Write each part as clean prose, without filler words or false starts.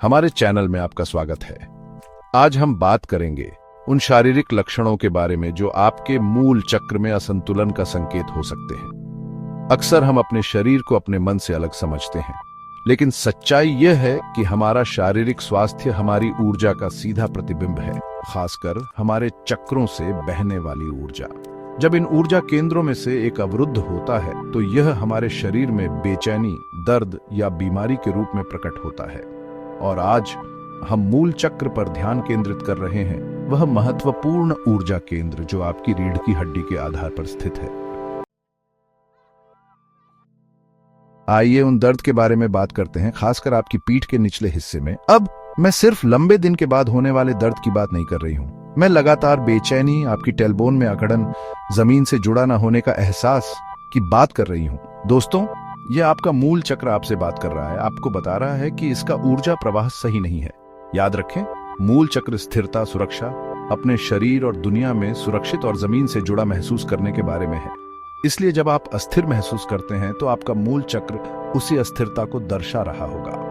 हमारे चैनल में आपका स्वागत है। आज हम बात करेंगे उन शारीरिक लक्षणों के बारे में जो आपके मूल चक्र में असंतुलन का संकेत हो सकते हैं। अक्सर हम अपने शरीर को अपने मन से अलग समझते हैं, लेकिन सच्चाई यह है कि हमारा शारीरिक स्वास्थ्य हमारी ऊर्जा का सीधा प्रतिबिंब है, खासकर हमारे चक्रों से बहने वाली ऊर्जा। जब इन ऊर्जा केंद्रों में से एक अवरुद्ध होता है तो यह हमारे शरीर में बेचैनी, दर्द या बीमारी के रूप में प्रकट होता है। और आज हम मूल चक्र पर ध्यान केंद्रित कर रहे हैं, वह महत्वपूर्ण ऊर्जा केंद्र जो आपकी रीढ़ की हड्डी के आधार पर स्थित है। आइए उन दर्द के बारे में बात करते हैं, खासकर आपकी पीठ के निचले हिस्से में। अब मैं सिर्फ लंबे दिन के बाद होने वाले दर्द की बात नहीं कर रही हूं। मैं लगातार बेचैनी, आपकी टेलबोन में अकड़न, जमीन से जुड़ा ना होने का एहसास की बात कर रही हूं। दोस्तों, यह आपका मूल चक्र आपसे बात कर रहा है, आपको बता रहा है कि इसका ऊर्जा प्रवाह सही नहीं है। याद रखें, मूल चक्र स्थिरता, सुरक्षा, अपने शरीर और दुनिया में सुरक्षित और जमीन से जुड़ा महसूस करने के बारे में है। इसलिए जब आप अस्थिर महसूस करते हैं तो आपका मूल चक्र उसी अस्थिरता को दर्शा रहा होगा।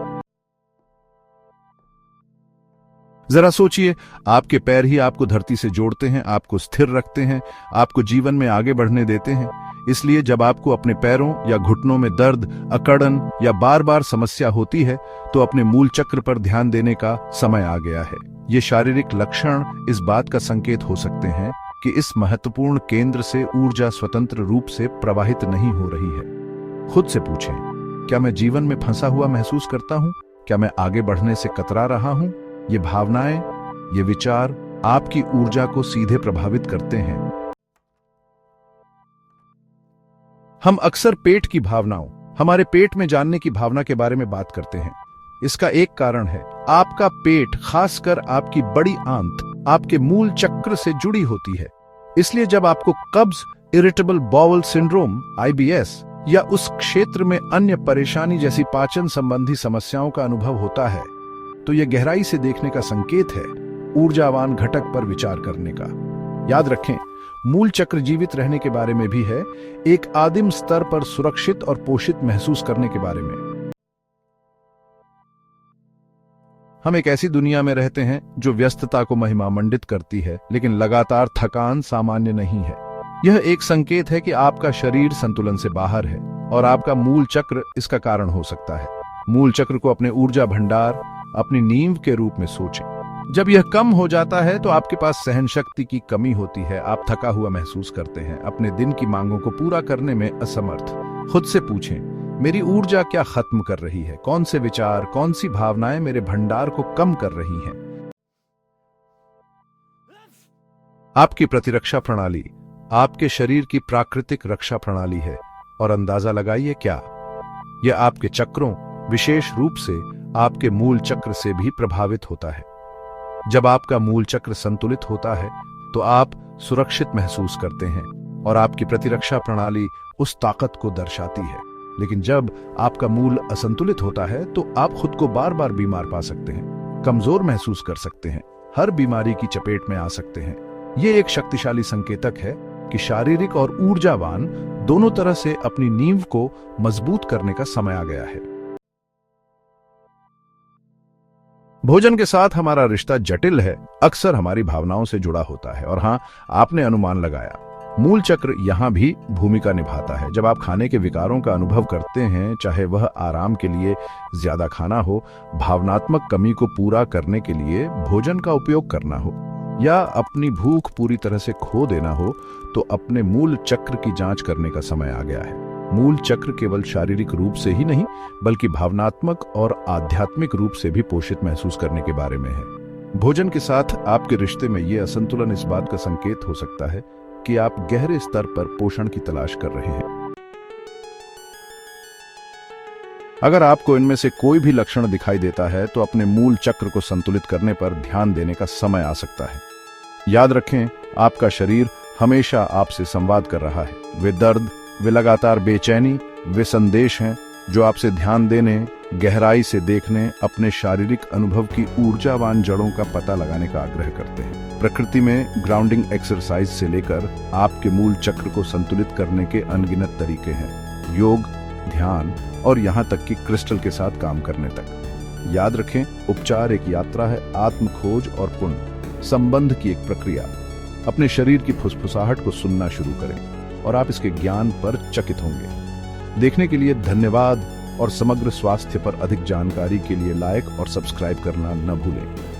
जरा सोचिए, आपके पैर ही आपको धरती से जोड़ते हैं, आपको स्थिर रखते हैं, आपको जीवन में आगे बढ़ने देते हैं। इसलिए जब आपको अपने पैरों या घुटनों में दर्द, अकड़न या बार बार समस्या होती है तो अपने मूल चक्र पर ध्यान देने का समय आ गया है। ये शारीरिक लक्षण इस बात का संकेत हो सकते हैं कि इस महत्वपूर्ण केंद्र से ऊर्जा स्वतंत्र रूप से प्रवाहित नहीं हो रही है। खुद से पूछें, क्या मैं जीवन में फंसा हुआ महसूस करता हूं? क्या मैं आगे बढ़ने से कतरा रहा हूं? ये भावनाएं, ये विचार आपकी ऊर्जा को सीधे प्रभावित करते हैं। हम अक्सर पेट की भावनाओं, हमारे पेट में जानने की भावना के बारे में बात करते हैं। इसका एक कारण है, आपका पेट, खासकर आपकी बड़ी आंत, आपके मूल चक्र से जुड़ी होती है। इसलिए जब आपको कब्ज, इरिटेबल बाउल सिंड्रोम (IBS) या उस क्षेत्र में अन्य परेशानी जैसी पाचन संबंधी समस्याओं का अनुभव होता है, तो यह गहराई से देखने का संकेत है, ऊर्जावान घटक पर विचार करने का। याद रखें, मूल चक्र जीवित रहने के बारे में भी है, एक आदिम स्तर पर सुरक्षित और पोषित महसूस करने के बारे में। हम एक ऐसी दुनिया में रहते हैं जो व्यस्तता को महिमामंडित करती है, लेकिन लगातार थकान सामान्य नहीं है। यह एक संकेत है कि आपका शरीर संतुलन से बाहर है और आपका मूल चक्र इसका कारण हो सकता है। मूल चक्र को अपने ऊर्जा भंडार, अपनी नींव के रूप में सोचें। जब यह कम हो जाता है तो आपके पास सहन शक्ति की कमी होती है, आप थका हुआ महसूस करते हैं, अपने दिन की मांगों को पूरा करने में असमर्थ। खुद से पूछें, मेरी ऊर्जा क्या खत्म कर रही है? कौन से विचार, कौन सी भावनाएं मेरे भंडार को कम कर रही हैं? आपकी प्रतिरक्षा प्रणाली आपके शरीर की प्राकृतिक रक्षा प्रणाली है, और अंदाजा लगाइए क्या यह आपके चक्रों, विशेष रूप से आपके मूल चक्र से भी प्रभावित होता है। जब आपका मूल चक्र संतुलित होता है तो आप सुरक्षित महसूस करते हैं और आपकी प्रतिरक्षा प्रणाली उस ताकत को दर्शाती है। लेकिन जब आपका मूल असंतुलित होता है तो आप खुद को बार बार बीमार पा सकते हैं, कमजोर महसूस कर सकते हैं, हर बीमारी की चपेट में आ सकते हैं। यह एक शक्तिशाली संकेतक है कि शारीरिक और ऊर्जावान दोनों तरह से अपनी नींव को मजबूत करने का समय आ गया है। भोजन के साथ हमारा रिश्ता जटिल है, अक्सर हमारी भावनाओं से जुड़ा होता है। और हां, आपने अनुमान लगाया, मूल चक्र यहां भी भूमिका निभाता है। जब आप खाने के विकारों का अनुभव करते हैं, चाहे वह आराम के लिए ज्यादा खाना हो, भावनात्मक कमी को पूरा करने के लिए भोजन का उपयोग करना हो, या अपनी भूख पूरी तरह से खो देना हो, तो अपने मूल चक्र की जांच करने का समय आ गया है। मूल चक्र केवल शारीरिक रूप से ही नहीं, बल्कि भावनात्मक और आध्यात्मिक रूप से भी पोषित महसूस करने के बारे में है। भोजन के साथ आपके रिश्ते में यह असंतुलन इस बात का संकेत हो सकता है कि आप गहरे स्तर पर पोषण की तलाश कर रहे हैं। अगर आपको इनमें से कोई भी लक्षण दिखाई देता है तो अपने मूल चक्र को संतुलित करने पर ध्यान देने का समय आ सकता है। याद रखें, आपका शरीर हमेशा आपसे संवाद कर रहा है। वे दर्द, वे लगातार बेचैनी, वे संदेश हैं जो आपसे ध्यान देने, गहराई से देखने, अपने शारीरिक अनुभव की ऊर्जावान जड़ों का पता लगाने का आग्रह करते हैं। प्रकृति में ग्राउंडिंग एक्सरसाइज से लेकर आपके मूल चक्र को संतुलित करने के अनगिनत तरीके हैं। योग, ध्यान और यहां तक कि क्रिस्टल के साथ काम करने तक। याद रखें, उपचार एक यात्रा है, आत्म खोज और पुण्य संबंध की एक प्रक्रिया। अपने शरीर की फुसफुसाहट को सुनना शुरू करें और आप इसके ज्ञान पर चकित होंगे। देखने के लिए धन्यवाद और समग्र स्वास्थ्य पर अधिक जानकारी के लिए लाइक और सब्सक्राइब करना न भूलें।